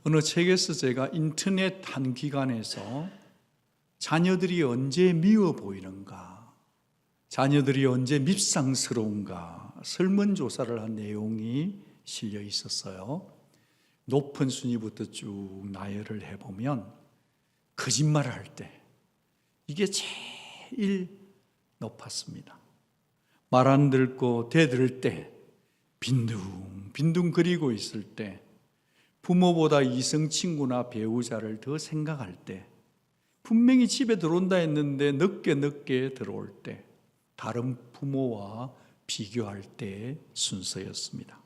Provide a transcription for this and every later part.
어느 책에서 제가 인터넷 한 기관에서 자녀들이 언제 미워 보이는가, 자녀들이 언제 밉상스러운가 설문조사를 한 내용이 실려 있었어요. 높은 순위부터 쭉 나열을 해보면 거짓말을 할 때 이게 제일 높았습니다. 말 안 듣고 대들을 때, 빈둥빈둥 거리고 있을 때, 부모보다 이성 친구나 배우자를 더 생각할 때, 분명히 집에 들어온다 했는데 늦게 들어올 때, 다른 부모와 비교할 때 순서였습니다.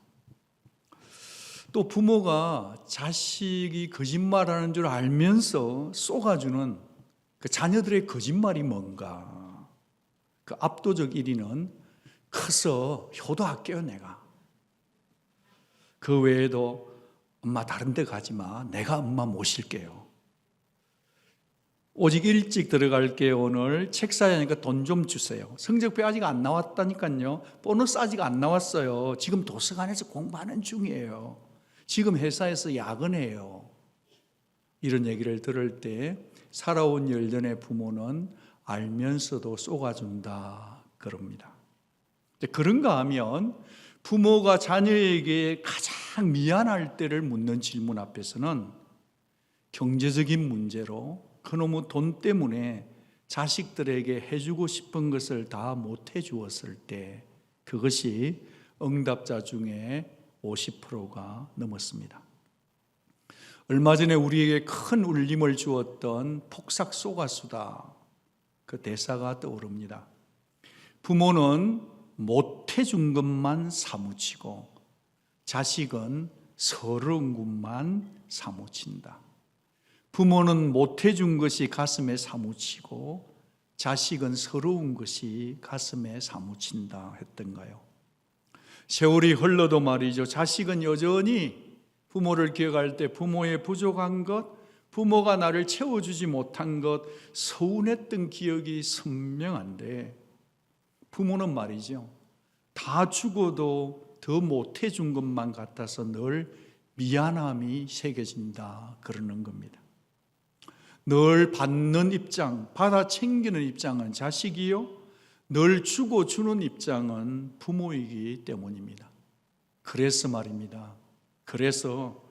또 부모가 자식이 거짓말하는 줄 알면서 쏘아주는 그 자녀들의 거짓말이 뭔가, 그 압도적 1위는 커서 효도할게요 내가. 그 외에도 엄마 다른 데 가지 마, 내가 엄마 모실게요. 오직 일찍 들어갈게요. 오늘 책 사야 하니까 돈 좀 주세요. 성적표 아직 안 나왔다니까요. 보너스 아직 안 나왔어요. 지금 도서관에서 공부하는 중이에요. 지금 회사에서 야근해요. 이런 얘기를 들을 때 살아온 열련의 부모는 알면서도 쏘아준다 그럽니다. 그런가 하면 부모가 자녀에게 가장 미안할 때를 묻는 질문 앞에서는 경제적인 문제로 그놈의 돈 때문에 자식들에게 해주고 싶은 것을 다 못 해주었을 때, 그것이 응답자 중에 50%가 넘었습니다. 얼마 전에 우리에게 큰 울림을 주었던 폭삭 쏘가수다, 그 대사가 떠오릅니다. 부모는 못 해준 것만 사무치고 자식은 서러운 것만 사무친다. 부모는 못 해준 것이 가슴에 사무치고 자식은 서러운 것이 가슴에 사무친다 했던가요? 세월이 흘러도 말이죠, 자식은 여전히 부모를 기억할 때 부모의 부족한 것, 부모가 나를 채워주지 못한 것, 서운했던 기억이 선명한데, 부모는 말이죠, 다 죽어도 더 못해준 것만 같아서 늘 미안함이 새겨진다 그러는 겁니다. 늘 받는 입장, 받아 챙기는 입장은 자식이요, 늘 주고 주는 입장은 부모이기 때문입니다. 그래서 말입니다, 그래서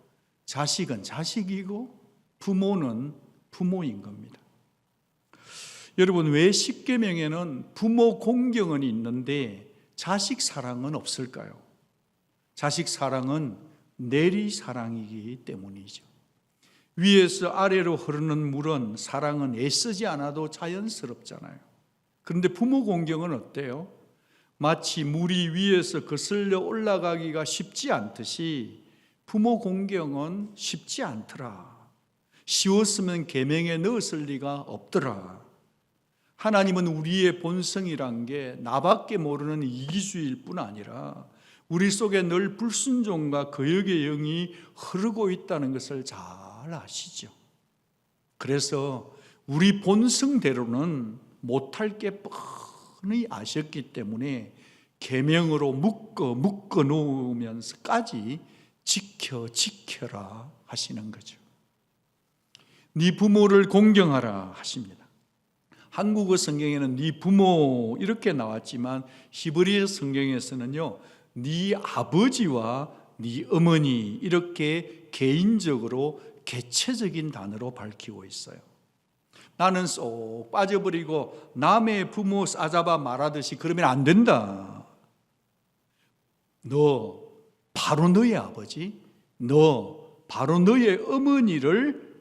자식은 자식이고 부모는 부모인 겁니다. 여러분, 왜 십계명에는 부모 공경은 있는데 자식 사랑은 없을까요? 자식 사랑은 내리 사랑이기 때문이죠. 위에서 아래로 흐르는 물은, 사랑은 애쓰지 않아도 자연스럽잖아요. 그런데 부모 공경은 어때요? 마치 물이 위에서 거슬려 올라가기가 쉽지 않듯이 부모 공경은 쉽지 않더라. 쉬웠으면 계명에 넣었을 리가 없더라. 하나님은 우리의 본성이란 게 나밖에 모르는 이기주의일 뿐 아니라 우리 속에 늘 불순종과 거역의 영이 흐르고 있다는 것을 잘 아시죠. 그래서 우리 본성대로는 못할 게 뻔히 아셨기 때문에 계명으로 묶어 놓으면서까지 지켜라 하시는 거죠. 네 부모를 공경하라 하십니다. 한국어 성경에는 네 부모 이렇게 나왔지만 히브리어 성경에서는요, 네 아버지와 네 어머니 이렇게 개인적으로 개체적인 단어로 밝히고 있어요. 나는 쏙 빠져버리고 남의 부모 싸잡아 말하듯이 그러면 안 된다. 너 바로 너의 아버지, 너 바로 너의 어머니를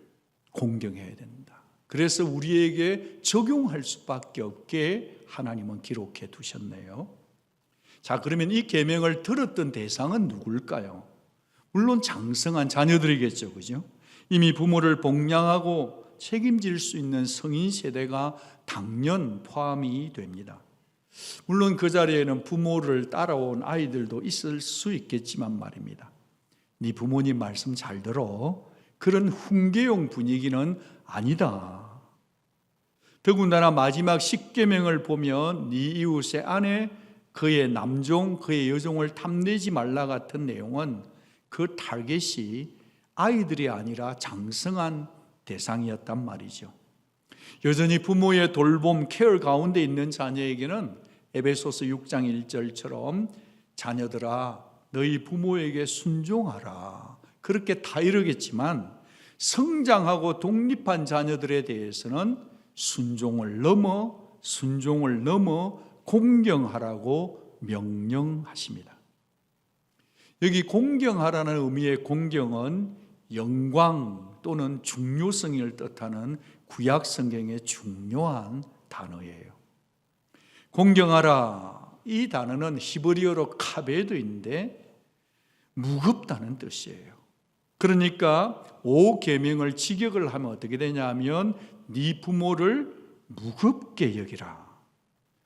공경해야 된다. 그래서 우리에게 적용할 수밖에 없게 하나님은 기록해 두셨네요. 자, 그러면 이 계명을 들었던 대상은 누굴까요? 물론 장성한 자녀들이겠죠, 그죠? 이미 부모를 복양하고 책임질 수 있는 성인 세대가 당연 포함이 됩니다. 물론 그 자리에는 부모를 따라온 아이들도 있을 수 있겠지만 말입니다. 네 부모님 말씀 잘 들어. 그런 훈계용 분위기는 아니다. 더군다나 마지막 10계명을 보면 네 이웃의 아내, 그의 남종, 그의 여종을 탐내지 말라 같은 내용은 그 타겟이 아이들이 아니라 장성한 대상이었단 말이죠. 여전히 부모의 돌봄, 케어 가운데 있는 자녀에게는 에베소서 6장 1절처럼 자녀들아 너희 부모에게 순종하라 그렇게 다 이르겠지만, 성장하고 독립한 자녀들에 대해서는 순종을 넘어 공경하라고 명령하십니다. 여기 공경하라는 의미의 공경은 영광 또는 중요성을 뜻하는 구약 성경의 중요한 단어예요. 공경하라, 이 단어는 히브리어로 카베드인데 무겁다는 뜻이에요. 그러니까 5계명을 직역을 하면 어떻게 되냐면 네 부모를 무겁게 여기라.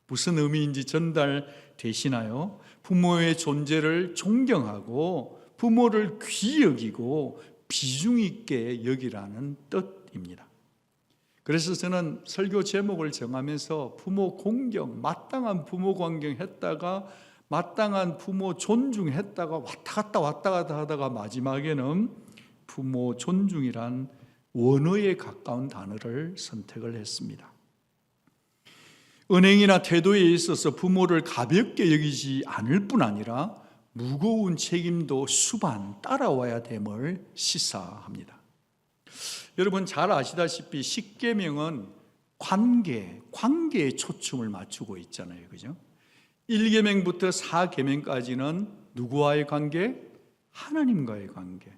무슨 의미인지 전달되시나요? 부모의 존재를 존경하고 부모를 귀히 여기고 비중 있게 여기라는 뜻입니다. 그래서 저는 설교 제목을 정하면서 부모 공경, 마땅한 부모 공경했다가 마땅한 부모 존중했다가 왔다 갔다 하다가 마지막에는 부모 존중이란 원어에 가까운 단어를 선택을 했습니다. 은행이나 태도에 있어서 부모를 가볍게 여기지 않을 뿐 아니라 무거운 책임도 수반 따라와야 됨을 시사합니다. 여러분 잘 아시다시피 십계명은 관계에 초점을 맞추고 있잖아요. 그죠? 1계명부터 4계명까지는 누구와의 관계? 하나님과의 관계.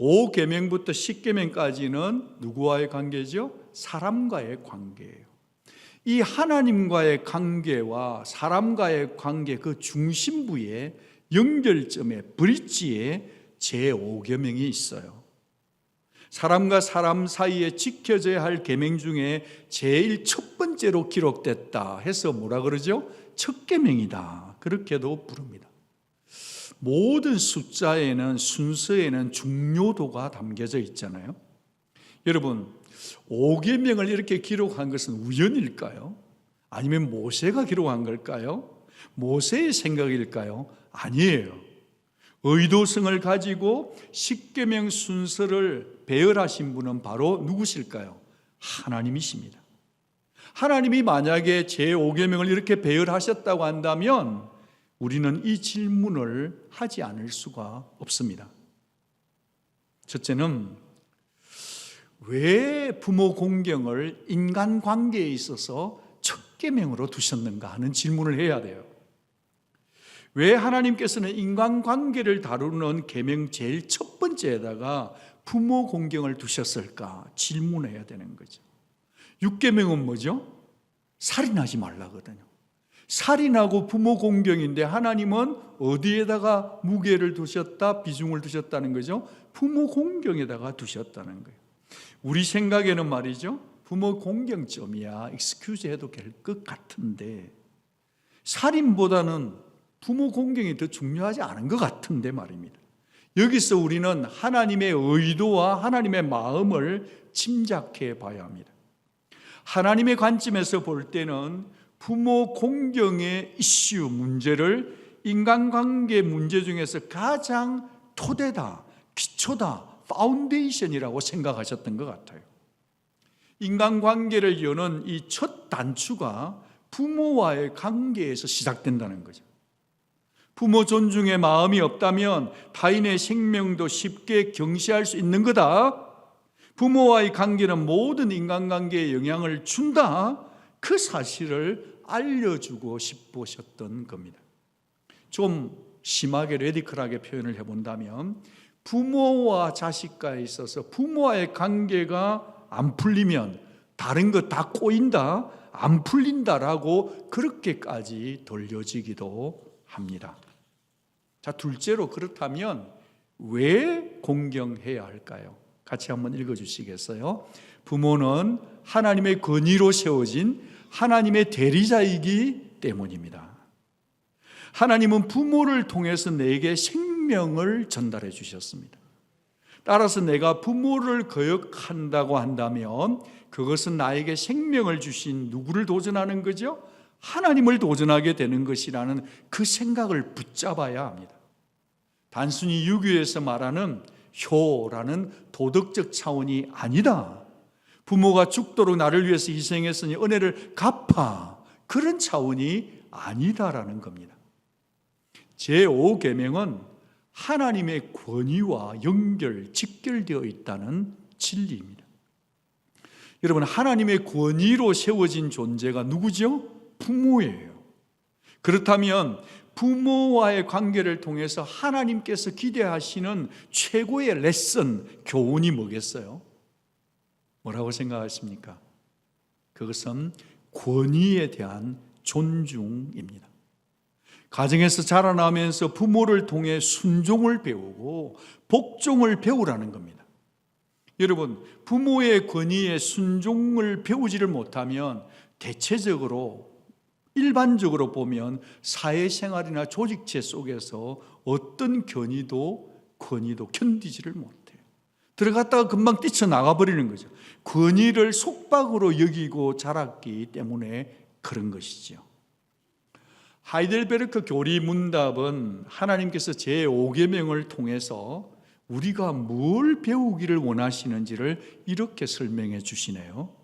5계명부터 10계명까지는 누구와의 관계죠? 사람과의 관계예요. 이 하나님과의 관계와 사람과의 관계 그 중심부에 연결점에 브릿지에 제5계명이 있어요. 사람과 사람 사이에 지켜져야 할 계명 중에 제일 첫 번째로 기록됐다 해서 뭐라 그러죠? 첫 계명이다 그렇게도 부릅니다. 모든 숫자에는 순서에는 중요도가 담겨져 있잖아요. 여러분 5계명을 이렇게 기록한 것은 우연일까요? 아니면 모세가 기록한 걸까요? 모세의 생각일까요? 아니에요. 의도성을 가지고 10계명 순서를 배열하신 분은 바로 누구실까요? 하나님이십니다. 하나님이 만약에 제5계명을 이렇게 배열하셨다고 한다면 우리는 이 질문을 하지 않을 수가 없습니다. 첫째는 왜 부모 공경을 인간관계에 있어서 첫 계명으로 두셨는가 하는 질문을 해야 돼요. 왜 하나님께서는 인간관계를 다루는 계명 제일 첫 번째에다가 부모 공경을 두셨을까 질문해야 되는 거죠. 6계명은 뭐죠? 살인하지 말라거든요. 살인하고 부모 공경인데 하나님은 어디에다가 무게를 두셨다, 비중을 두셨다는 거죠? 부모 공경에다가 두셨다는 거예요. 우리 생각에는 말이죠, 부모 공경점이야 익스큐즈 해도 될 것 같은데 살인보다는 부모 공경이 더 중요하지 않은 것 같은데 말입니다. 여기서 우리는 하나님의 의도와 하나님의 마음을 짐작해 봐야 합니다. 하나님의 관점에서 볼 때는 부모 공경의 이슈 문제를 인간관계 문제 중에서 가장 토대다, 기초다, 파운데이션이라고 생각하셨던 것 같아요. 인간관계를 여는 이 첫 단추가 부모와의 관계에서 시작된다는 거죠. 부모 존중의 마음이 없다면 타인의 생명도 쉽게 경시할 수 있는 거다. 부모와의 관계는 모든 인간관계에 영향을 준다. 그 사실을 알려주고 싶으셨던 겁니다. 좀 심하게 레디컬하게 표현을 해본다면 부모와 자식과에 있어서 부모와의 관계가 안 풀리면 다른 거 다 꼬인다, 안 풀린다라고 그렇게까지 돌려지기도 합니다. 자, 둘째로 그렇다면 왜 공경해야 할까요? 같이 한번 읽어주시겠어요? 부모는 하나님의 권위로 세워진 하나님의 대리자이기 때문입니다. 하나님은 부모를 통해서 내게 생명을 전달해 주셨습니다. 따라서 내가 부모를 거역한다고 한다면 그것은 나에게 생명을 주신 누구를 도전하는 거죠? 하나님을 도전하게 되는 것이라는 그 생각을 붙잡아야 합니다. 단순히 유교에서 말하는 효라는 도덕적 차원이 아니다. 부모가 죽도록 나를 위해서 희생했으니 은혜를 갚아. 그런 차원이 아니다라는 겁니다. 제5계명은 하나님의 권위와 직결되어 있다는 진리입니다. 여러분, 하나님의 권위로 세워진 존재가 누구죠? 부모예요. 그렇다면 부모와의 관계를 통해서 하나님께서 기대하시는 최고의 레슨, 교훈이 뭐겠어요? 뭐라고 생각하십니까? 그것은 권위에 대한 존중입니다. 가정에서 자라나면서 부모를 통해 순종을 배우고 복종을 배우라는 겁니다. 여러분, 부모의 권위에 순종을 배우지를 못하면 대체적으로 일반적으로 보면 사회생활이나 조직체 속에서 어떤 권위도 견디지를 못해요. 들어갔다가 금방 뛰쳐나가 버리는 거죠. 권위를 속박으로 여기고 자랐기 때문에 그런 것이죠. 하이델베르크 교리 문답은 하나님께서 제5계명을 통해서 우리가 뭘 배우기를 원하시는지를 이렇게 설명해 주시네요.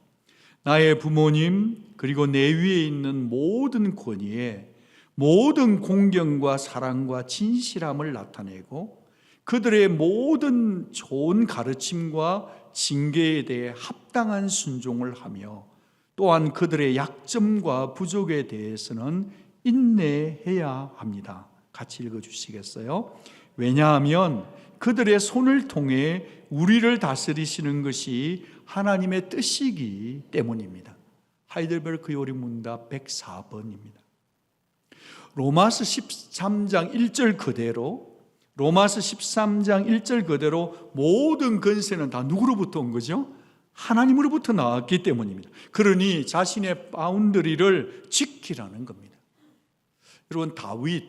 나의 부모님 그리고 내 위에 있는 모든 권위에 모든 공경과 사랑과 진실함을 나타내고 그들의 모든 좋은 가르침과 징계에 대해 합당한 순종을 하며 또한 그들의 약점과 부족에 대해서는 인내해야 합니다. 같이 읽어주시겠어요? 왜냐하면 그들의 손을 통해 우리를 다스리시는 것이 하나님의 뜻이기 때문입니다. 하이델베르크 요리문답 104번입니다. 로마서 13장 1절 그대로 모든 권세는 다 누구로부터 온 거죠? 하나님으로부터 나왔기 때문입니다. 그러니 자신의 바운더리를 지키라는 겁니다. 여러분, 다윗,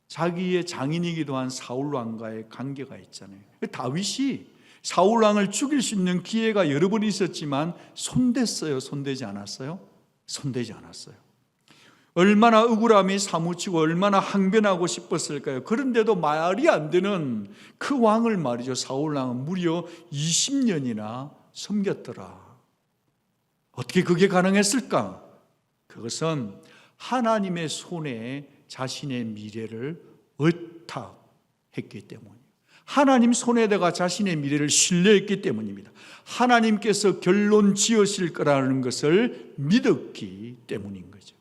자기의 장인이기도 한 사울왕과의 관계가 있잖아요. 다윗이 사울왕을 죽일 수 있는 기회가 여러 번 있었지만 손댔어요? 손대지 않았어요? 손대지 않았어요. 얼마나 억울함이 사무치고 얼마나 항변하고 싶었을까요? 그런데도 말이 안 되는 그 왕을 말이죠. 사울왕은 무려 20년이나 섬겼더라. 어떻게 그게 가능했을까? 그것은 하나님의 손에 자신의 미래를 의탁했기 때문이에요. 하나님 손에다가 자신의 미래를 신뢰했기 때문입니다. 하나님께서 결론 지으실 거라는 것을 믿었기 때문인 거죠.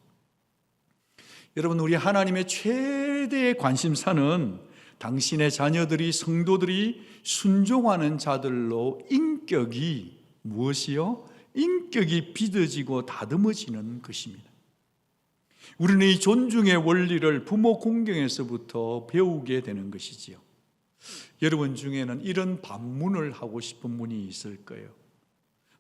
여러분, 우리 하나님의 최대의 관심사는 당신의 자녀들이, 성도들이 순종하는 자들로 인격이 무엇이요? 인격이 빚어지고 다듬어지는 것입니다. 우리는 이 존중의 원리를 부모 공경에서부터 배우게 되는 것이지요. 여러분 중에는 이런 반문을 하고 싶은 분이 있을 거예요.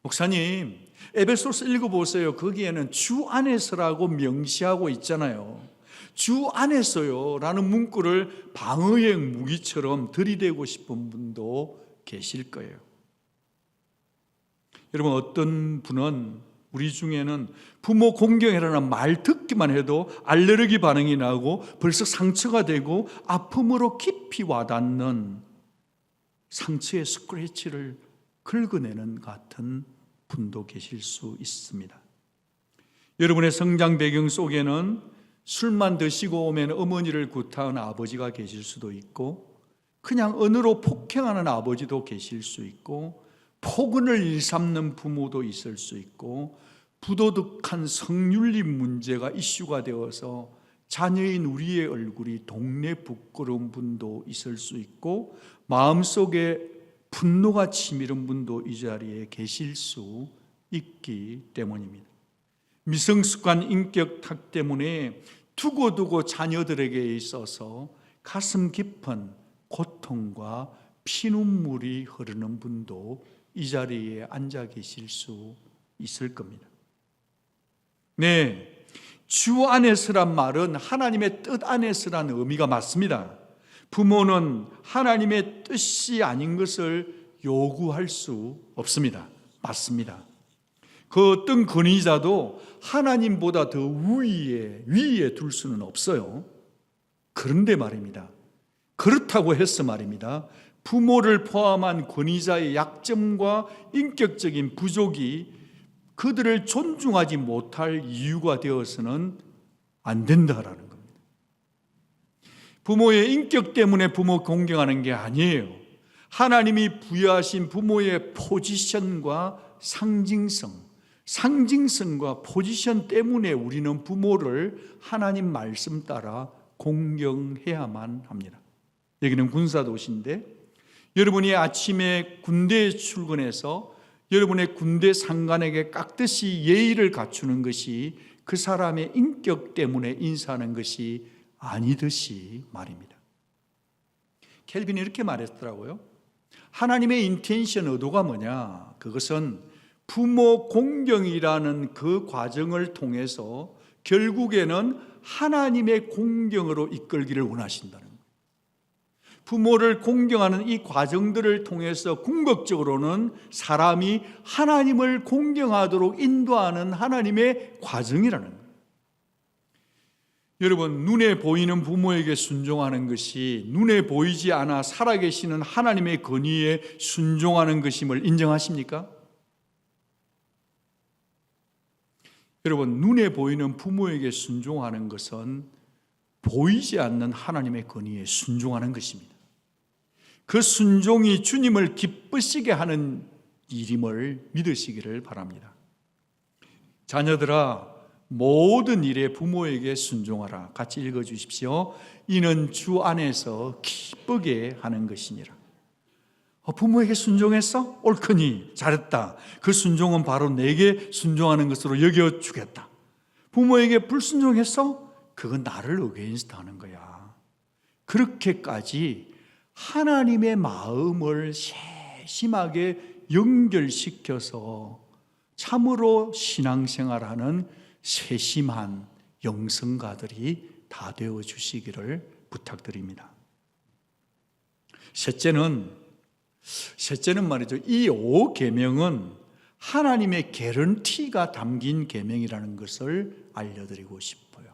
목사님, 에베소서 읽어보세요. 거기에는 주 안에서라고 명시하고 있잖아요. 주 안에서요 라는 문구를 방어의 무기처럼 들이대고 싶은 분도 계실 거예요. 여러분, 어떤 분은 우리 중에는 부모 공경이라는 말 듣기만 해도 알레르기 반응이 나고 벌써 상처가 되고 아픔으로 깊이 와닿는 상처의 스크래치를 긁어내는 같은 분도 계실 수 있습니다. 여러분의 성장 배경 속에는 술만 드시고 오면 어머니를 구타하는 아버지가 계실 수도 있고 그냥 언어로 폭행하는 아버지도 계실 수 있고 폭언을 일삼는 부모도 있을 수 있고 부도덕한 성윤리 문제가 이슈가 되어서 자녀인 우리의 얼굴이 동네 부끄러운 분도 있을 수 있고 마음속에 분노가 치밀은 분도 이 자리에 계실 수 있기 때문입니다. 미성숙한 인격탁 때문에 두고두고 자녀들에게 있어서 가슴 깊은 고통과 피눈물이 흐르는 분도 이 자리에 앉아 계실 수 있을 겁니다. 네, 주 안에서란 말은 하나님의 뜻 안에서란 의미가 맞습니다. 부모는 하나님의 뜻이 아닌 것을 요구할 수 없습니다. 맞습니다. 그 어떤 권위자도 하나님보다 더 위에 둘 수는 없어요. 그런데 말입니다. 그렇다고 해서 말입니다. 부모를 포함한 권위자의 약점과 인격적인 부족이 그들을 존중하지 못할 이유가 되어서는 안 된다라는 겁니다. 부모의 인격 때문에 부모 공경하는 게 아니에요. 하나님이 부여하신 부모의 포지션과 상징성과 포지션 때문에 우리는 부모를 하나님 말씀 따라 공경해야만 합니다. 여기는 군사도시인데 여러분이 아침에 군대에 출근해서 여러분의 군대 상관에게 깍듯이 예의를 갖추는 것이 그 사람의 인격 때문에 인사하는 것이 아니듯이 말입니다. 켈빈이 이렇게 말했더라고요. 하나님의 인텐션, 의도가 뭐냐? 그것은 부모 공경이라는 그 과정을 통해서 결국에는 하나님의 공경으로 이끌기를 원하신다는 거예요. 부모를 공경하는 이 과정들을 통해서 궁극적으로는 사람이 하나님을 공경하도록 인도하는 하나님의 과정이라는 거예요. 여러분, 눈에 보이는 부모에게 순종하는 것이 눈에 보이지 않아 살아계시는 하나님의 권위에 순종하는 것임을 인정하십니까? 여러분, 눈에 보이는 부모에게 순종하는 것은 보이지 않는 하나님의 권위에 순종하는 것입니다. 그 순종이 주님을 기쁘시게 하는 일임을 믿으시기를 바랍니다. 자녀들아, 모든 일에 부모에게 순종하라. 같이 읽어주십시오. 이는 주 안에서 기쁘게 하는 것이니라. 부모에게 순종했어? 옳거니 잘했다. 그 순종은 바로 내게 순종하는 것으로 여겨주겠다. 부모에게 불순종했어? 그건 나를 어게인스트 하는 거야. 그렇게까지 하나님의 마음을 세심하게 연결시켜서 참으로 신앙생활하는 세심한 영성가들이 다 되어 주시기를 부탁드립니다. 셋째는 말이죠. 이 5계명은 하나님의 개런티가 담긴 계명이라는 것을 알려드리고 싶어요.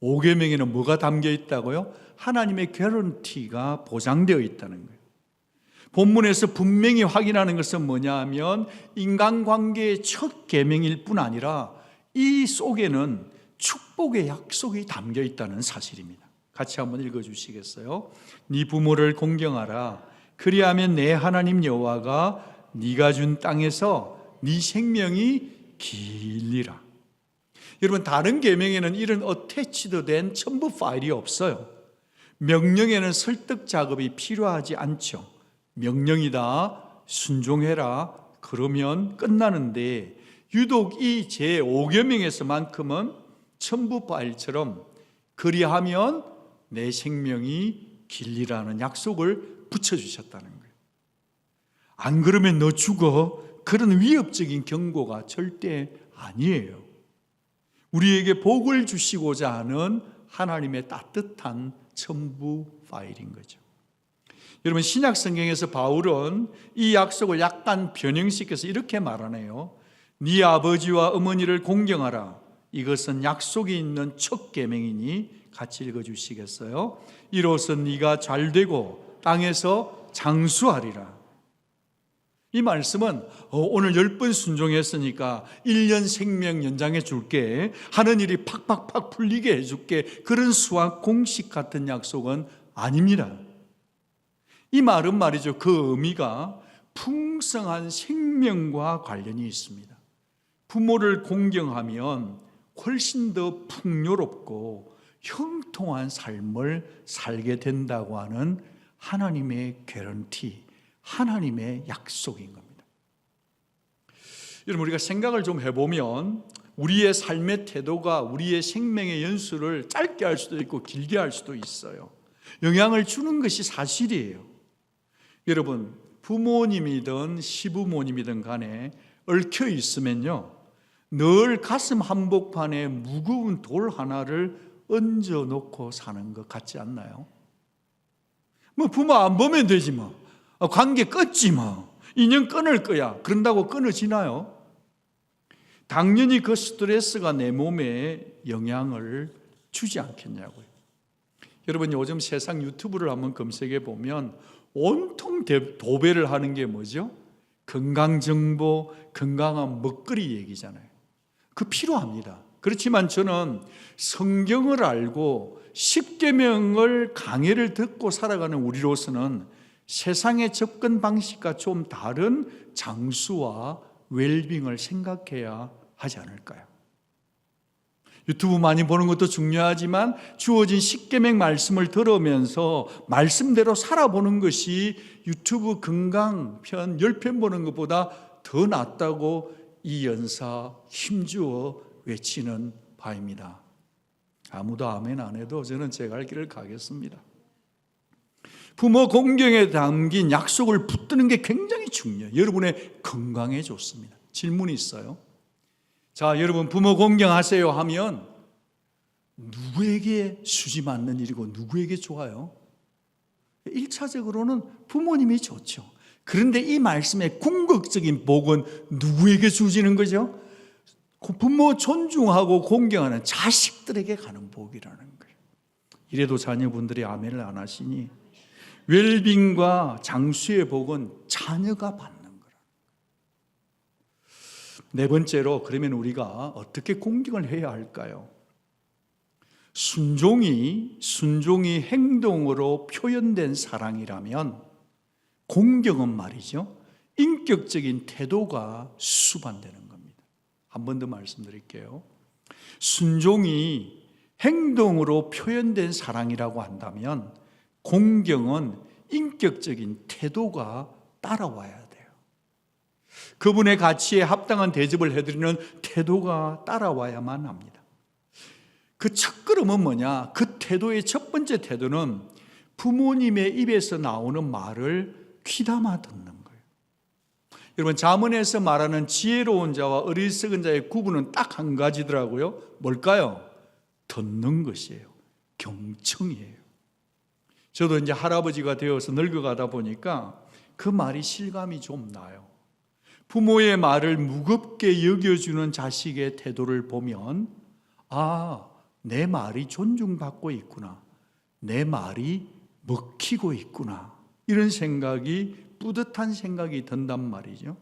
5계명에는 뭐가 담겨 있다고요? 하나님의 개런티가 보장되어 있다는 거예요. 본문에서 분명히 확인하는 것은 뭐냐 하면 인간관계의 첫 계명일 뿐 아니라 이 속에는 축복의 약속이 담겨 있다는 사실입니다. 같이 한번 읽어주시겠어요? 네 부모를 공경하라. 그리하면 내 하나님 여호와가 네가 준 땅에서 네 생명이 길리라. 여러분, 다른 계명에는 이런 어태치드된 첨부 파일이 없어요. 명령에는 설득 작업이 필요하지 않죠. 명령이다, 순종해라, 그러면 끝나는데 유독 이 제5계명에서만큼은 첨부 파일처럼 그리하면 내 생명이 길리라는 약속을 붙여주셨다는 거예요. 안 그러면 너 죽어. 그런 위협적인 경고가 절대 아니에요. 우리에게 복을 주시고자 하는 하나님의 따뜻한 첨부 파일인 거죠. 여러분, 신약 성경에서 바울은 이 약속을 약간 변형시켜서 이렇게 말하네요. 네 아버지와 어머니를 공경하라. 이것은 약속이 있는 첫 계명이니 같이 읽어주시겠어요? 이로써 네가 잘되고 땅에서 장수하리라. 이 말씀은 오늘 10번 순종했으니까 1년 생명 연장해 줄게, 하는 일이 팍팍팍 풀리게 해줄게, 그런 수학 공식 같은 약속은 아닙니다. 이 말은 말이죠, 그 의미가 풍성한 생명과 관련이 있습니다. 부모를 공경하면 훨씬 더 풍요롭고 형통한 삶을 살게 된다고 하는 하나님의 개런티, 하나님의 약속인 겁니다. 여러분, 우리가 생각을 좀 해보면 우리의 삶의 태도가 우리의 생명의 연수를 짧게 할 수도 있고 길게 할 수도 있어요. 영향을 주는 것이 사실이에요. 여러분, 부모님이든 시부모님이든 간에 얽혀 있으면요, 늘 가슴 한복판에 무거운 돌 하나를 얹어 놓고 사는 것 같지 않나요? 뭐 부모 안 보면 되지 뭐, 관계 끊지 뭐, 인연 끊을 거야. 그런다고 끊어지나요? 당연히 그 스트레스가 내 몸에 영향을 주지 않겠냐고요. 여러분, 요즘 세상 유튜브를 한번 검색해 보면 온통 도배를 하는 게 뭐죠? 건강정보, 건강한 먹거리 얘기잖아요. 그 필요합니다. 그렇지만 저는 성경을 알고 십계명을 강해를 듣고 살아가는 우리로서는 세상의 접근 방식과 좀 다른 장수와 웰빙을 생각해야 하지 않을까요? 유튜브 많이 보는 것도 중요하지만 주어진 십계명 말씀을 들으면서 말씀대로 살아보는 것이 유튜브 건강편 10편 보는 것보다 더 낫다고 이 연사 힘주어 외치는 바입니다. 아무도 아멘 안 해도 저는 제 갈 길을 가겠습니다. 부모 공경에 담긴 약속을 붙드는 게 굉장히 중요해요. 여러분의 건강에 좋습니다. 질문이 있어요. 자, 여러분 부모 공경하세요 하면 누구에게 수지 맞는 일이고 누구에게 좋아요? 1차적으로는 부모님이 좋죠. 그런데 이 말씀의 궁극적인 복은 누구에게 주어지는 거죠? 부모 존중하고 공경하는 자식들에게 가는 복이라는 거예요. 이래도 자녀분들이 아멘을 안 하시니 웰빙과 장수의 복은 자녀가 받는 거라. 네 번째로 그러면 우리가 어떻게 공경을 해야 할까요? 순종이 행동으로 표현된 사랑이라면 공경은 말이죠, 인격적인 태도가 수반되는 겁니다. 한 번 더 말씀드릴게요. 순종이 행동으로 표현된 사랑이라고 한다면 공경은 인격적인 태도가 따라와야 돼요. 그분의 가치에 합당한 대접을 해드리는 태도가 따라와야만 합니다. 그 첫걸음은 뭐냐? 그 태도의 첫 번째 태도는 부모님의 입에서 나오는 말을 귀담아 듣는 거예요. 여러분, 잠언에서 말하는 지혜로운 자와 어리석은 자의 구분은 딱 한 가지더라고요. 뭘까요? 듣는 것이에요. 경청이에요. 저도 이제 할아버지가 되어서 늙어가다 보니까 그 말이 실감이 좀 나요. 부모의 말을 무겁게 여겨주는 자식의 태도를 보면 내 말이 존중받고 있구나, 내 말이 먹히고 있구나, 이런 생각이, 뿌듯한 생각이 든단 말이죠.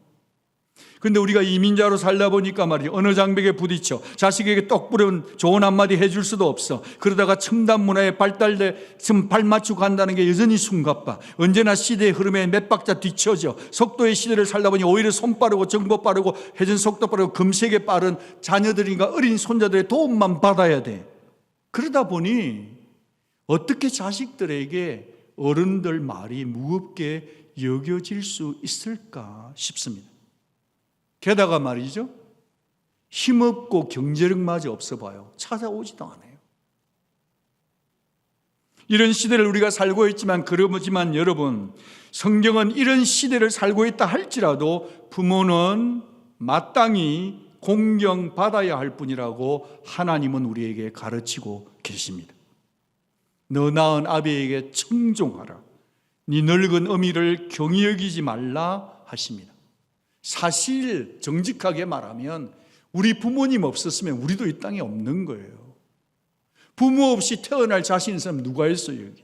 그런데 우리가 이민자로 살다 보니까 말이죠, 어느 장벽에 부딪혀 자식에게 똑부러운 좋은 한마디 해줄 수도 없어. 그러다가 첨단 문화에 발달돼 지금 발 맞추고 간다는 게 여전히 숨가빠. 언제나 시대의 흐름에 몇 박자 뒤처져 속도의 시대를 살다 보니 오히려 손 빠르고 정보 빠르고 회전 속도 빠르고 금세게 빠른 자녀들인가 어린 손자들의 도움만 받아야 돼. 그러다 보니 어떻게 자식들에게 어른들 말이 무겁게 여겨질 수 있을까 싶습니다. 게다가 말이죠, 힘없고 경제력마저 없어 봐요. 찾아오지도 않아요. 이런 시대를 우리가 살고 있지만, 그러지만 여러분, 성경은 이런 시대를 살고 있다 할지라도 부모는 마땅히 공경받아야 할 뿐이라고 하나님은 우리에게 가르치고 계십니다. 너 낳은 아비에게 청종하라, 네 늙은 어미를 경히 여기지 말라 하십니다. 사실 정직하게 말하면 우리 부모님 없었으면 우리도 이 땅에 없는 거예요. 부모 없이 태어날 자신 있는 사람 누가 있어요? 여기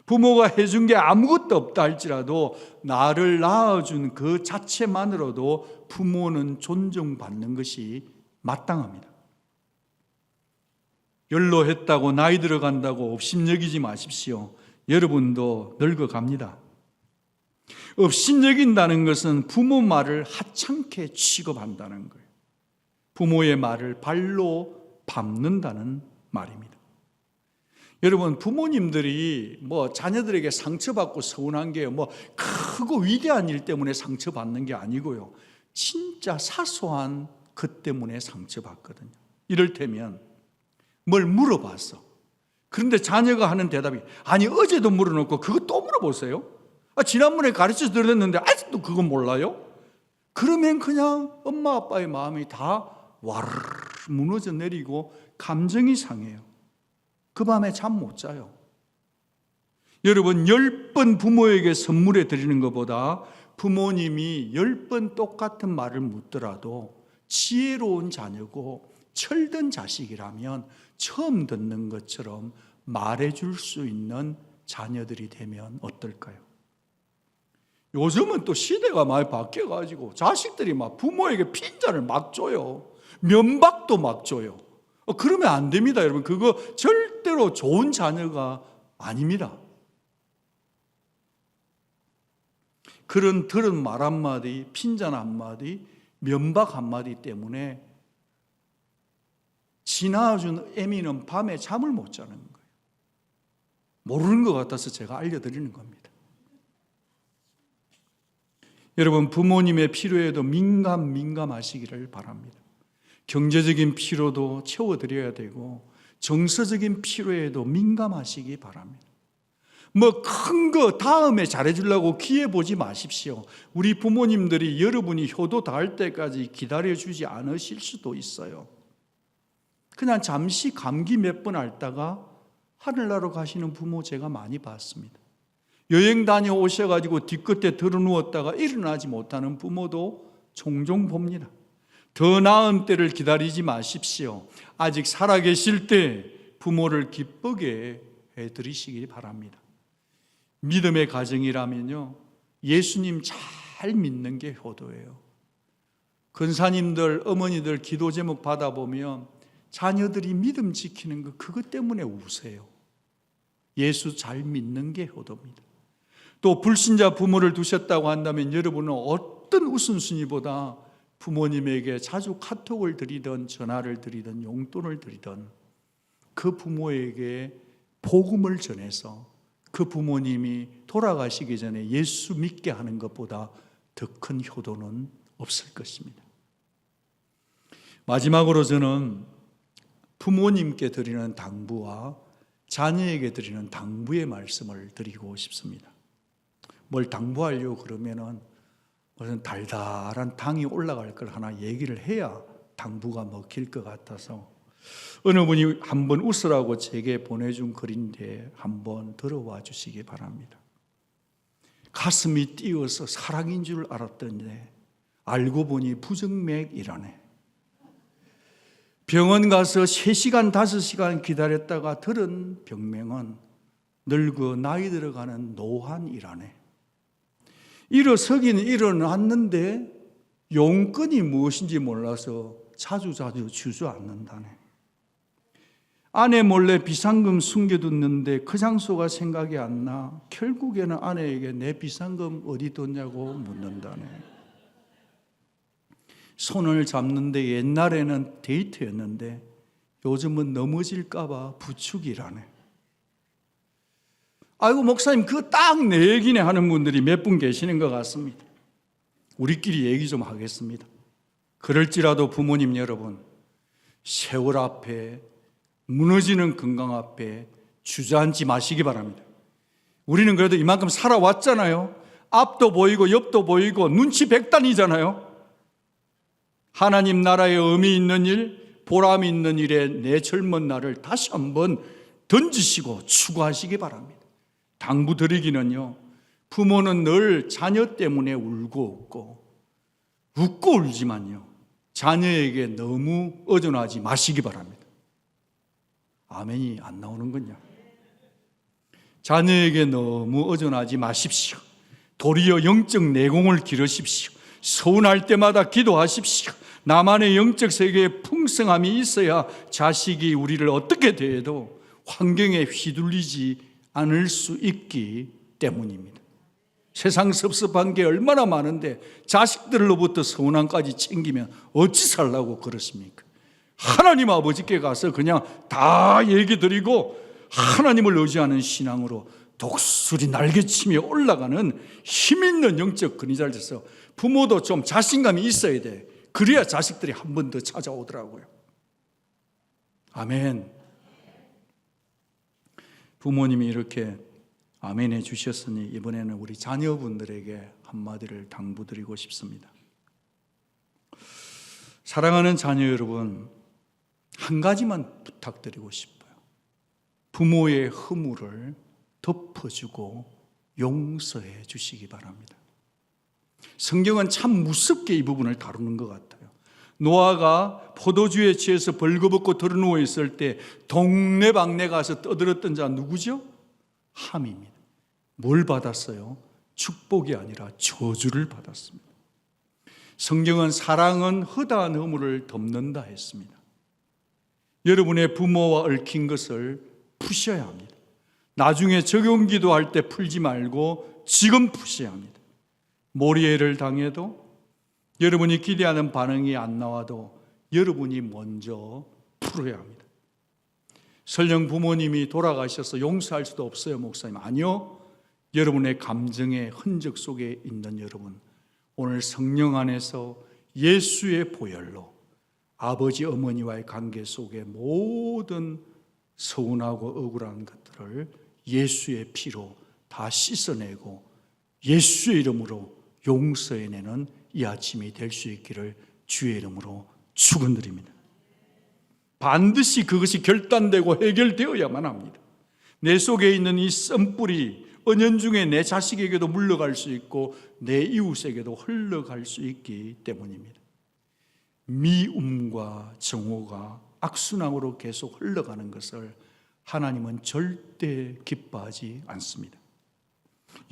부모가 해준 게 아무것도 없다 할지라도 나를 낳아준 그 자체만으로도 부모는 존중받는 것이 마땅합니다. 연로했다고 나이 들어간다고 업신여기지 마십시오. 여러분도 늙어갑니다. 업신여긴다는 것은 부모 말을 하찮게 취급한다는 거예요. 부모의 말을 발로 밟는다는 말입니다. 여러분, 부모님들이 자녀들에게 상처받고 서운한 게 크고 위대한 일 때문에 상처받는 게 아니고요, 진짜 사소한 것 때문에 상처받거든요. 이를테면 뭘 물어봤어. 그런데 자녀가 하는 대답이, 아니 어제도 물어놓고 그거 또 물어보세요? 지난번에 가르쳐서 들었는데 아직도 그건 몰라요? 그러면 그냥 엄마 아빠의 마음이 다 와르르 무너져 내리고 감정이 상해요. 그 밤에 잠 못 자요. 여러분, 10번 부모에게 선물해 드리는 것보다 부모님이 10번 똑같은 말을 묻더라도 지혜로운 자녀고 철든 자식이라면 처음 듣는 것처럼 말해줄 수 있는 자녀들이 되면 어떨까요? 요즘은 또 시대가 많이 바뀌어가지고 자식들이 막 부모에게 핀잔을 막 줘요. 면박도 막 줘요. 그러면 안 됩니다, 여러분. 그거 절대로 좋은 자녀가 아닙니다. 그런 들은 말 한마디, 핀잔 한마디, 면박 한마디 때문에 지나준 애미는 밤에 잠을 못 자는 거예요. 모르는 것 같아서 제가 알려드리는 겁니다. 여러분, 부모님의 필요에도 민감하시기를 바랍니다. 경제적인 필요도 채워드려야 되고 정서적인 필요에도 민감하시기 바랍니다. 뭐 큰 거 다음에 잘해주려고 기회 보지 마십시오. 우리 부모님들이 여러분이 효도 다할 때까지 기다려주지 않으실 수도 있어요. 그냥 잠시 감기 몇 번 앓다가 하늘나라로 가시는 부모 제가 많이 봤습니다. 여행 다녀오셔가지고 뒤끝에 들어누웠다가 일어나지 못하는 부모도 종종 봅니다. 더 나은 때를 기다리지 마십시오. 아직 살아계실 때 부모를 기쁘게 해드리시기 바랍니다. 믿음의 가정이라면요, 예수님 잘 믿는 게 효도예요. 근사님들, 어머니들 기도 제목 받아보면 자녀들이 믿음 지키는 거 그것 때문에 우세요. 예수 잘 믿는 게 효도입니다. 또 불신자 부모를 두셨다고 한다면 여러분은 어떤 우선순위보다 부모님에게 자주 카톡을 드리든 전화를 드리든 용돈을 드리든 그 부모에게 복음을 전해서 그 부모님이 돌아가시기 전에 예수 믿게 하는 것보다 더 큰 효도는 없을 것입니다. 마지막으로 저는 부모님께 드리는 당부와 자녀에게 드리는 당부의 말씀을 드리고 싶습니다. 뭘 당부하려고 그러면은 무슨 달달한 당이 올라갈 걸 하나 얘기를 해야 당부가 먹힐 것 같아서 어느 분이 한번 웃으라고 제게 보내준 글인데 한번 들어와 주시기 바랍니다. 가슴이 뛰어서 사랑인 줄 알았던데 알고 보니 부정맥이라네. 병원 가서 3시간, 5시간 기다렸다가 들은 병명은 늙어 나이 들어가는 노환이라네. 일어서기는 일어났는데 용건이 무엇인지 몰라서 자주 주저앉는다네. 아내 몰래 비상금 숨겨뒀는데 그 장소가 생각이 안 나 결국에는 아내에게 내 비상금 어디 뒀냐고 묻는다네. 손을 잡는데 옛날에는 데이트였는데 요즘은 넘어질까 봐 부축이라네. 아이고 목사님 그거 딱 내 얘기네 하는 분들이 몇 분 계시는 것 같습니다. 우리끼리 얘기 좀 하겠습니다. 그럴지라도 부모님 여러분, 세월 앞에 무너지는 건강 앞에 주저앉지 마시기 바랍니다. 우리는 그래도 이만큼 살아왔잖아요. 앞도 보이고 옆도 보이고 눈치 백단이잖아요. 하나님 나라의 의미 있는 일, 보람 있는 일에 내 젊은 날을 다시 한번 던지시고 추구하시기 바랍니다. 당부 드리기는요, 부모는 늘 자녀 때문에 울고 웃고 울지만요, 자녀에게 너무 의존하지 마시기 바랍니다. 아멘이 안 나오는군요. 자녀에게 너무 의존하지 마십시오. 도리어 영적 내공을 기르십시오. 서운할 때마다 기도하십시오. 나만의 영적 세계에 풍성함이 있어야 자식이 우리를 어떻게 대해도 환경에 휘둘리지 않을 수 있기 때문입니다. 세상 섭섭한 게 얼마나 많은데 자식들로부터 서운함까지 챙기면 어찌 살라고 그렇습니까? 하나님 아버지께 가서 그냥 다 얘기 드리고 하나님을 의지하는 신앙으로 독수리 날개치며 올라가는 힘있는 영적 근위자를 돼서 부모도 좀 자신감이 있어야 돼. 그래야 자식들이 한 번 더 찾아오더라고요. 아멘. 부모님이 이렇게 아멘 해 주셨으니 이번에는 우리 자녀분들에게 한마디를 당부드리고 싶습니다. 사랑하는 자녀 여러분, 한 가지만 부탁드리고 싶어요. 부모의 허물을 덮어주고 용서해 주시기 바랍니다. 성경은 참 무섭게 이 부분을 다루는 것 같아요. 노아가 포도주에 취해서 벌거벗고 드러누워 있을 때 동네방네 가서 떠들었던 자 누구죠? 함입니다. 뭘 받았어요? 축복이 아니라 저주를 받았습니다. 성경은 사랑은 허다한 허물을 덮는다 했습니다. 여러분의 부모와 얽힌 것을 푸셔야 합니다. 나중에 적용기도 할 때 풀지 말고 지금 푸셔야 합니다. 모리애를 당해도 여러분이 기대하는 반응이 안 나와도 여러분이 먼저 풀어야 합니다. 설령 부모님이 돌아가셔서 용서할 수도 없어요, 목사님. 아니요. 여러분의 감정의 흔적 속에 있는 여러분, 오늘 성령 안에서 예수의 보혈로 아버지 어머니와의 관계 속에 모든 서운하고 억울한 것들을 예수의 피로 다 씻어내고 예수의 이름으로 용서해내는 이 아침이 될 수 있기를 주의 이름으로 축원드립니다. 반드시 그것이 결단되고 해결되어야만 합니다. 내 속에 있는 이 썸뿌리 은연중에 내 자식에게도 물러갈 수 있고 내 이웃에게도 흘러갈 수 있기 때문입니다. 미움과 정오가 악순환으로 계속 흘러가는 것을 하나님은 절대 기뻐하지 않습니다.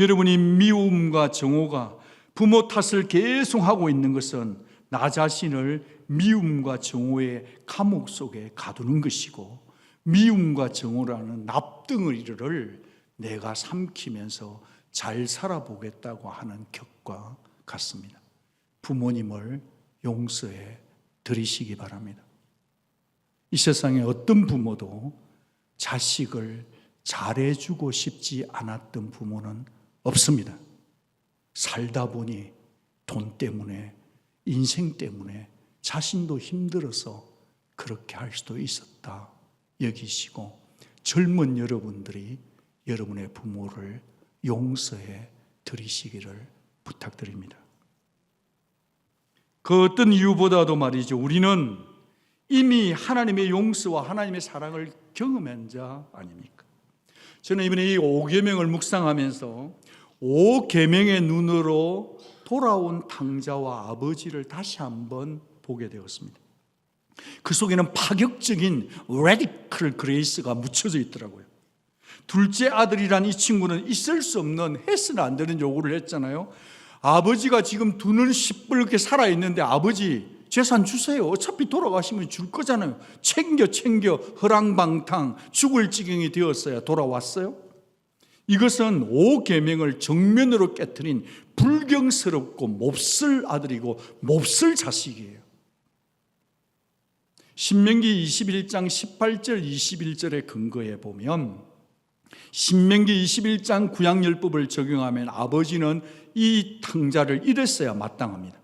여러분이 미움과 정오가 부모 탓을 계속 하고 있는 것은 나 자신을 미움과 정오의 감옥 속에 가두는 것이고, 미움과 정오라는 납덩어리를 내가 삼키면서 잘 살아보겠다고 하는 격과 같습니다. 부모님을 용서해 드리시기 바랍니다. 이 세상에 어떤 부모도 자식을 잘해주고 싶지 않았던 부모는 없습니다. 살다 보니 돈 때문에, 인생 때문에 자신도 힘들어서 그렇게 할 수도 있었다 여기시고, 젊은 여러분들이 여러분의 부모를 용서해 드리시기를 부탁드립니다. 그 어떤 이유보다도 말이죠, 우리는 이미 하나님의 용서와 하나님의 사랑을 경험한 자 아닙니까? 저는 이번에 이 5계명을 묵상하면서 5계명의 눈으로 돌아온 탕자와 아버지를 다시 한번 보게 되었습니다. 그 속에는 파격적인 radical grace가 묻혀져 있더라고요. 둘째 아들이란 이 친구는 있을 수 없는, 해서는 안 되는 요구를 했잖아요. 아버지가 지금 두 눈 시뻘겋게 살아있는데 아버지 재산 주세요. 어차피 돌아가시면 줄 거잖아요. 챙겨 허랑방탕 죽을 지경이 되었어야 돌아왔어요. 이것은 5계명을 정면으로 깨트린 불경스럽고 몹쓸 아들이고 몹쓸 자식이에요. 신명기 21장 18절 21절에 근거해 보면, 신명기 21장 구약율법을 적용하면 아버지는 이 탕자를 이랬어야 마땅합니다.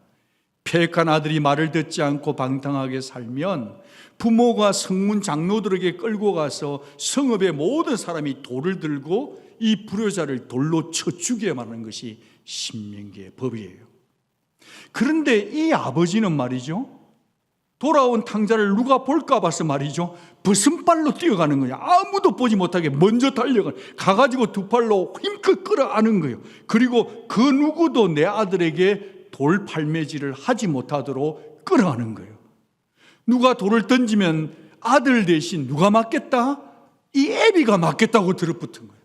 폐역한 아들이 말을 듣지 않고 방탕하게 살면 부모가 성문 장로들에게 끌고 가서 성읍의 모든 사람이 돌을 들고 이 불효자를 돌로 쳐 죽여야만 하는 것이 신명기의 법이에요. 그런데 이 아버지는 말이죠, 돌아온 탕자를 누가 볼까 봐서 말이죠, 벗은발로 뛰어가는 거예요. 아무도 보지 못하게 먼저 가가지고 두 팔로 힘껏 끌어안은 거예요. 그리고 그 누구도 내 아들에게 돌 팔매질을 하지 못하도록 끌어안은 거예요. 누가 돌을 던지면 아들 대신 누가 맞겠다? 이 애비가 맞겠다고 들어붙은 거예요.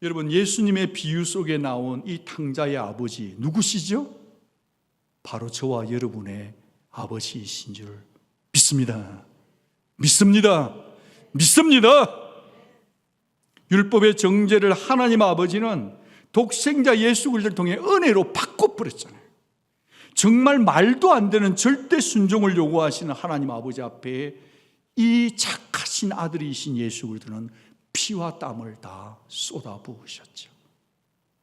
여러분, 예수님의 비유 속에 나온 이 탕자의 아버지 누구시죠? 바로 저와 여러분의 아버지이신 줄 믿습니다. 믿습니다. 율법의 정죄를 하나님 아버지는 독생자 예수 그리스도를 통해 은혜로 바꿔버렸잖아요. 정말 말도 안 되는 절대 순종을 요구하시는 하나님 아버지 앞에 이 착하신 아들이신 예수 그리스도는 피와 땀을 다 쏟아부으셨죠.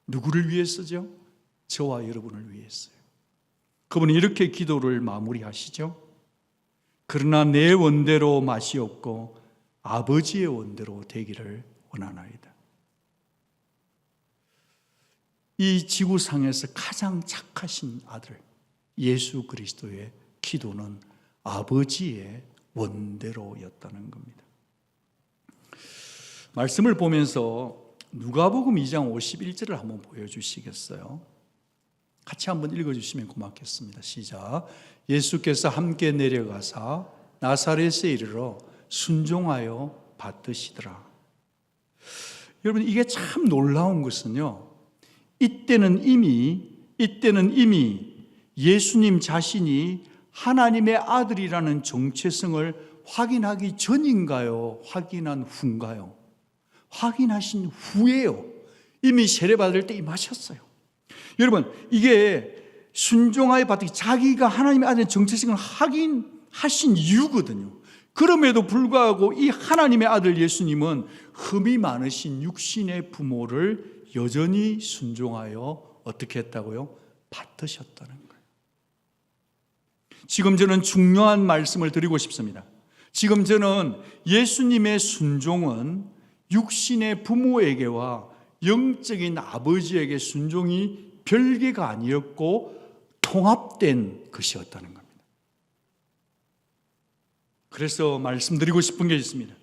누구를 위해서죠? 저와 여러분을 위해서요. 그분이 이렇게 기도를 마무리하시죠. 그러나 내 원대로 맛이 없고 아버지의 원대로 되기를 원하나이다. 이 지구상에서 가장 착하신 아들 예수 그리스도의 기도는 아버지의 원대로였다는 겁니다. 말씀을 보면서 누가복음 2장 51절을 한번 보여주시겠어요? 같이 한번 읽어주시면 고맙겠습니다. 시작. 예수께서 함께 내려가사 나사렛에 이르러 순종하여 받드시더라. 여러분, 이게 참 놀라운 것은요, 이때는 이미 예수님 자신이 하나님의 아들이라는 정체성을 확인하기 전인가요? 확인한 후인가요? 확인하신 후에요. 이미 세례받을 때 임하셨어요. 여러분, 이게 순종하여 받기, 자기가 하나님의 아들의 정체성을 확인하신 이유거든요. 그럼에도 불구하고 이 하나님의 아들 예수님은 흠이 많으신 육신의 부모를 여전히 순종하여 어떻게 했다고요? 받으셨다는 거예요. 지금 저는 중요한 말씀을 드리고 싶습니다. 지금 저는 예수님의 순종은 육신의 부모에게와 영적인 아버지에게 순종이 별개가 아니었고 통합된 것이었다는 겁니다. 그래서 말씀드리고 싶은 게 있습니다.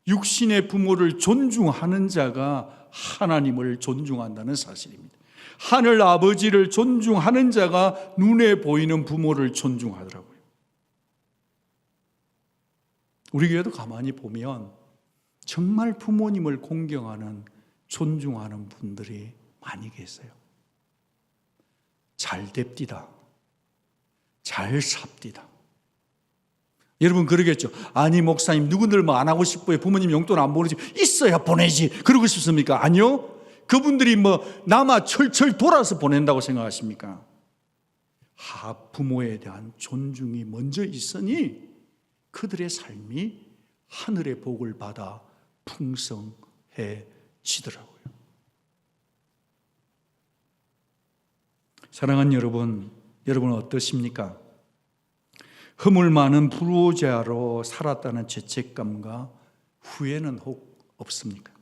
육신의 부모를 존중하는 자가 하나님을 존중한다는 사실입니다. 하늘 아버지를 존중하는 자가 눈에 보이는 부모를 존중하더라고요. 우리 교회도 가만히 보면 정말 부모님을 공경하는, 존중하는 분들이 많이 계세요. 잘 됩디다. 잘 삽디다. 여러분 그러겠죠. 아니 목사님, 누구들 뭐 안 하고 싶어요? 부모님 용돈 안 보내지. 있어야 보내지. 그러고 싶습니까? 아니요. 그분들이 뭐 남아 철철 돌아서 보낸다고 생각하십니까? 부모에 대한 존중이 먼저 있으니 그들의 삶이 하늘의 복을 받아 풍성해지더라고요. 사랑하는 여러분, 여러분은 어떠십니까? 허물 많은 불효자로 살았다는 죄책감과 후회는 혹 없습니까?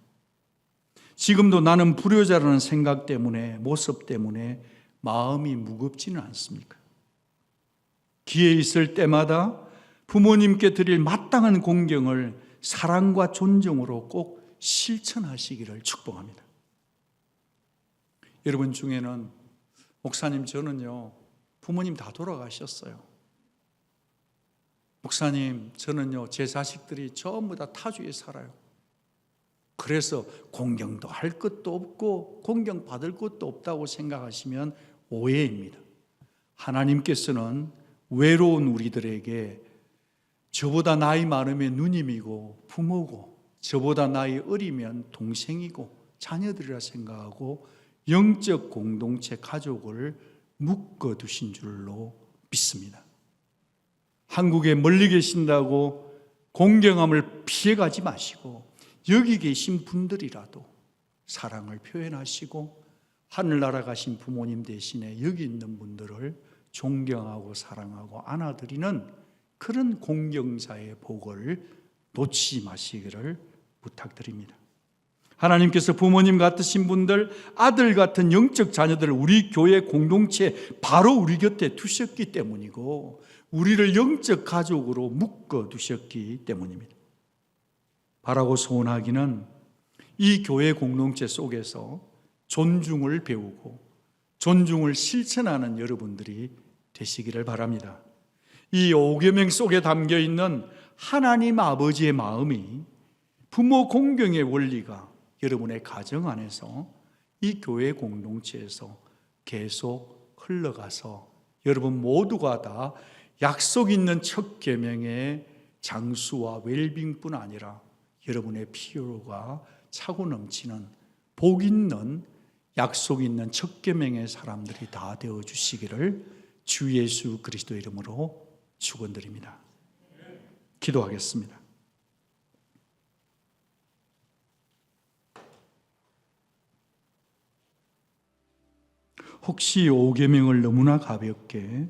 지금도 나는 불효자라는 생각 때문에, 모습 때문에 마음이 무겁지는 않습니까? 기회 있을 때마다 부모님께 드릴 마땅한 공경을 사랑과 존경으로 꼭 실천하시기를 축복합니다. 여러분 중에는 목사님, 저는요 부모님 다 돌아가셨어요. 목사님, 저는요 제 자식들이 전부 다 타주에 살아요. 그래서 공경도 할 것도 없고 공경받을 것도 없다고 생각하시면 오해입니다. 하나님께서는 외로운 우리들에게 저보다 나이 많으면 누님이고 부모고, 저보다 나이 어리면 동생이고 자녀들이라 생각하고 영적 공동체 가족을 묶어두신 줄로 믿습니다. 한국에 멀리 계신다고 공경함을 피해가지 마시고 여기 계신 분들이라도 사랑을 표현하시고 하늘나라 가신 부모님 대신에 여기 있는 분들을 존경하고 사랑하고 안아드리는 그런 공경자의 복을 놓치지 마시기를 부탁드립니다. 하나님께서 부모님 같으신 분들, 아들 같은 영적 자녀들을 우리 교회 공동체 바로 우리 곁에 두셨기 때문이고 우리를 영적 가족으로 묶어 두셨기 때문입니다. 바라고 소원하기는 이 교회 공동체 속에서 존중을 배우고 존중을 실천하는 여러분들이 되시기를 바랍니다. 이 5계명 속에 담겨있는 하나님 아버지의 마음이 부모 공경의 원리가 여러분의 가정 안에서 이 교회 공동체에서 계속 흘러가서 여러분 모두가 다 약속 있는 첫 계명의 장수와 웰빙뿐 아니라 여러분의 필요가 차고 넘치는 복 있는 약속 있는 첫 계명의 사람들이 다 되어 주시기를 주 예수 그리스도 이름으로 축원드립니다. 기도하겠습니다. 혹시 5계명을 너무나 가볍게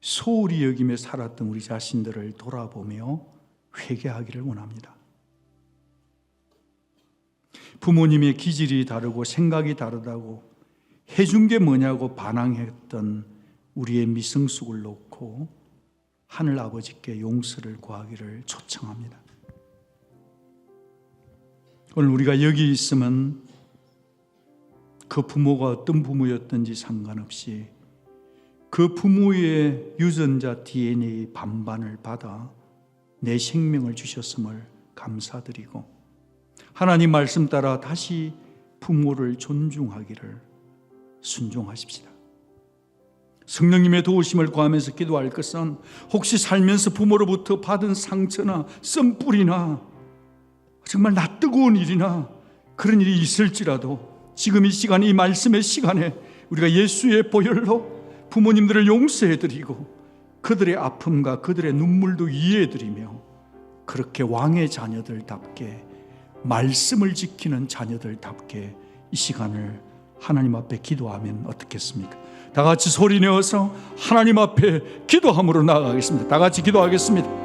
소홀히 여기며 살았던 우리 자신들을 돌아보며 회개하기를 원합니다. 부모님의 기질이 다르고 생각이 다르다고 해준 게 뭐냐고 반항했던 우리의 미성숙을 놓고 하늘 아버지께 용서를 구하기를 초청합니다. 오늘 우리가 여기 있으면 그 부모가 어떤 부모였든지 상관없이 그 부모의 유전자 DNA 반반을 받아 내 생명을 주셨음을 감사드리고 하나님 말씀 따라 다시 부모를 존중하기를 순종하십시다. 성령님의 도우심을 구하면서 기도할 것은 혹시 살면서 부모로부터 받은 상처나 썸뿌리나 정말 낯뜨거운 일이나 그런 일이 있을지라도 지금 이 시간에, 이 말씀의 시간에 우리가 예수의 보혈로 부모님들을 용서해드리고 그들의 아픔과 그들의 눈물도 이해해드리며 그렇게 왕의 자녀들답게 말씀을 지키는 자녀들답게 이 시간을 하나님 앞에 기도하면 어떻겠습니까? 다 같이 소리 내어서 하나님 앞에 기도함으로 나아가겠습니다. 다 같이 기도하겠습니다.